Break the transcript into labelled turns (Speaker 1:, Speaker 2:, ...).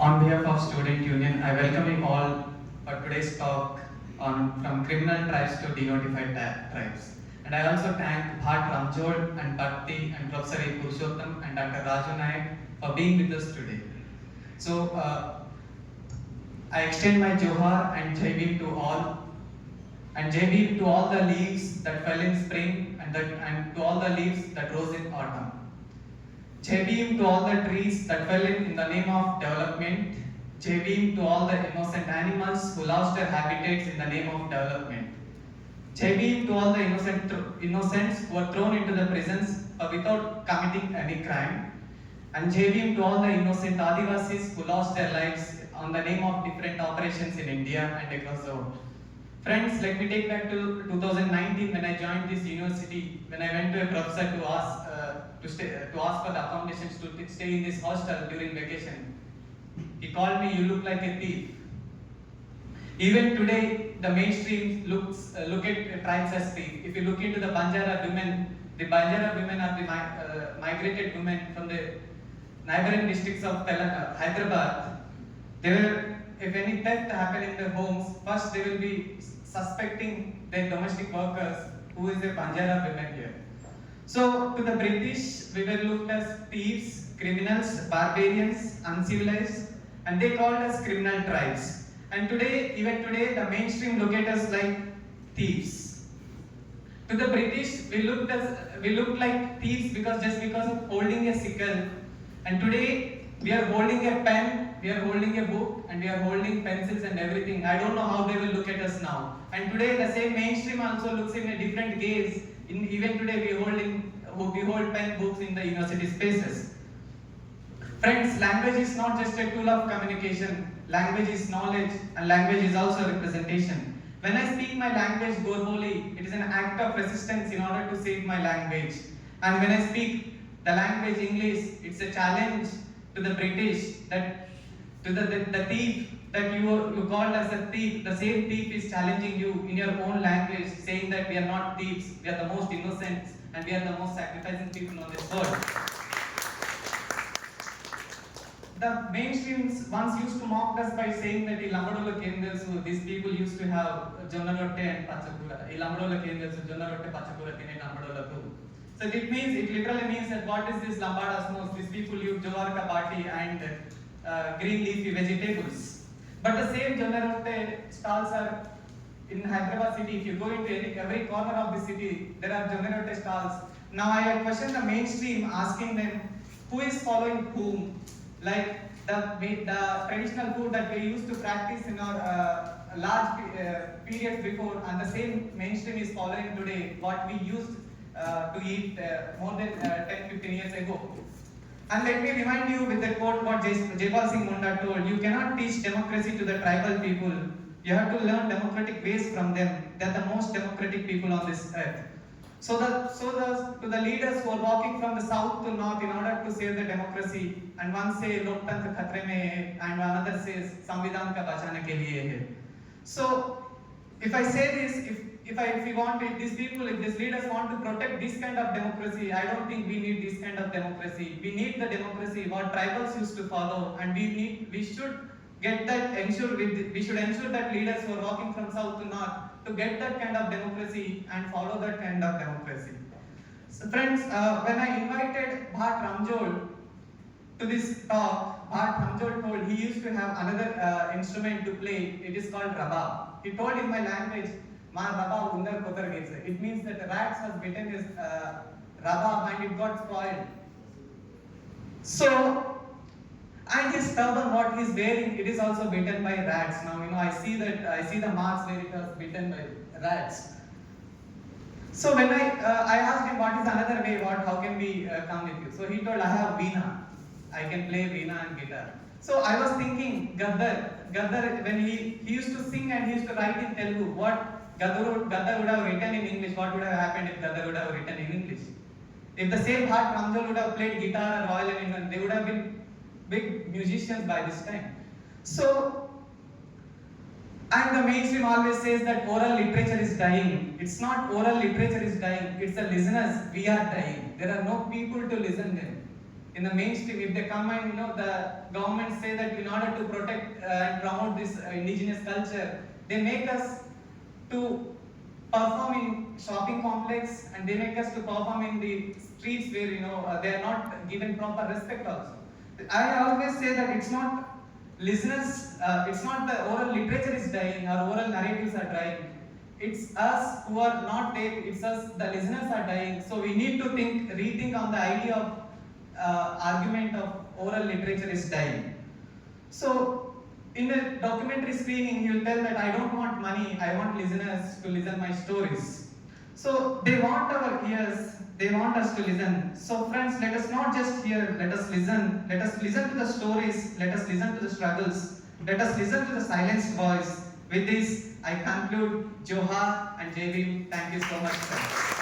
Speaker 1: On behalf of Student Union, I welcome you all for today's talk on from criminal tribes to denotified tribes. And I also thank Bhat Ramjol and Bhakti and Professor A. Purushottam and Dr. Raju Nayak for being with us today. So I extend my Johar and Jai Bhim to all, and Jai Bhim to all the leaves that fell in spring and to all the leaves that rose in autumn. Jai Bhim to all the trees that fell in the name of development. Jai Bhim to all the innocent animals who lost their habitats in the name of development. Jai Bhim to all the innocents who were thrown into the prisons without committing any crime. And Jai Bhim to all the innocent Adivasis who lost their lives on the name of different operations in India and across the world. Friends, let me take back to 2019 when I joined this university, when I went to a professor to ask for the accommodations to stay in this hostel during vacation. He called me, "You look like a thief." Even today, the mainstream look at tribes as thief. If you look into the Banjara women are the migrated women from the neighboring districts of Hyderabad. If any theft happen in their homes, first they will be suspecting their domestic workers, who is a Banjara women here. So to the British, we were looked as thieves, criminals, barbarians, uncivilized, and they called us criminal tribes. And even today, the mainstream look at us like thieves. To the British, we looked like thieves because of holding a sickle. And today, we are holding a pen, we are holding a book, and we are holding pencils and everything. I don't know how they will look at us now. And today, the same mainstream also looks in a different gaze. Even today, we hold pen books in the university spaces. Friends, language is not just a tool of communication. Language is knowledge, and language is also representation. When I speak my language Gorboli, it is an act of resistance in order to save my language. And when I speak the language English, it's a challenge to the British, that to the thief that you called as a thief. The same thief is challenging you in your own language, saying that we are not thieves, we are the most innocent, and we are the most sacrificing people on this world. The mainstreams once used to mock us by saying that these people used to have jonna rotte and pachakura. So it literally means that what is this Lambadasmos? These people use jowar ka party and green leafy vegetables. But the same jonna rotte stalls are in Hyderabad city. If you go into every corner of the city, there are jonna rotte stalls. Now I question the mainstream, asking them, who is following whom? Like the traditional food that we used to practice in our large periods before, and the same mainstream is following today what we used to eat more than 10-15 years ago. And let me remind you with the quote what Jaipal Singh Munda told: you cannot teach democracy to the tribal people. You have to learn democratic ways from them. They are the most democratic people on this earth. To the leaders who are walking from the south to north in order to save the democracy, and one say Loktantra khatre mein hai, and another says Samvidhan ka bachane ke liye hai. So if I say this, if these leaders want to protect this kind of democracy, I don't think we need this kind of democracy. We need the democracy what tribals used to follow, and we should ensure that leaders who are walking from south to north to get that kind of democracy and follow that kind of democracy. So friends, when I invited Bhat Ramjol to this talk, Bhat Ramjol told he used to have another instrument to play. It is called rabab. He told in my language, "Ma rabab undar kotar gaise." It means that the rats has bitten his rabab and it got spoiled. So, and his turban, what he is wearing, it is also bitten by rats. Now I see the marks where it was bitten by rats. So when I asked him what is another way, how can we come with you? So he told, I have veena. I can play veena and guitar. So I was thinking, Gaddar, when he used to sing and he used to write in Telugu, what Gaddar would have written in English, what would have happened if Gaddar would have written in English? If the same Bhat Ramjol would have played guitar or violin, they would have been big musicians by this time. So, and the mainstream always says that oral literature is dying. It's not oral literature is dying, it's the listeners, we are dying. There are no people to listen them. in the mainstream, if they come and the government say that in order to protect and promote this indigenous culture, they make us to perform in shopping complex, and they make us to perform in the streets where they are not given proper respect also. I always say that it's not listeners, it's not the oral literature is dying or oral narratives are dying. It's us who are not there, it's us, the listeners are dying. So we need to rethink on the idea of argument of oral literature is dying. So in a documentary screening, he will tell that I don't want money, I want listeners to listen my stories. So they want our ears, they want us to listen. So friends, let us not just hear, let us listen. Let us listen to the stories, let us listen to the struggles, let us listen to the silenced voice. With this, I conclude. Johar and Jai Bhim. Thank you so much, friends.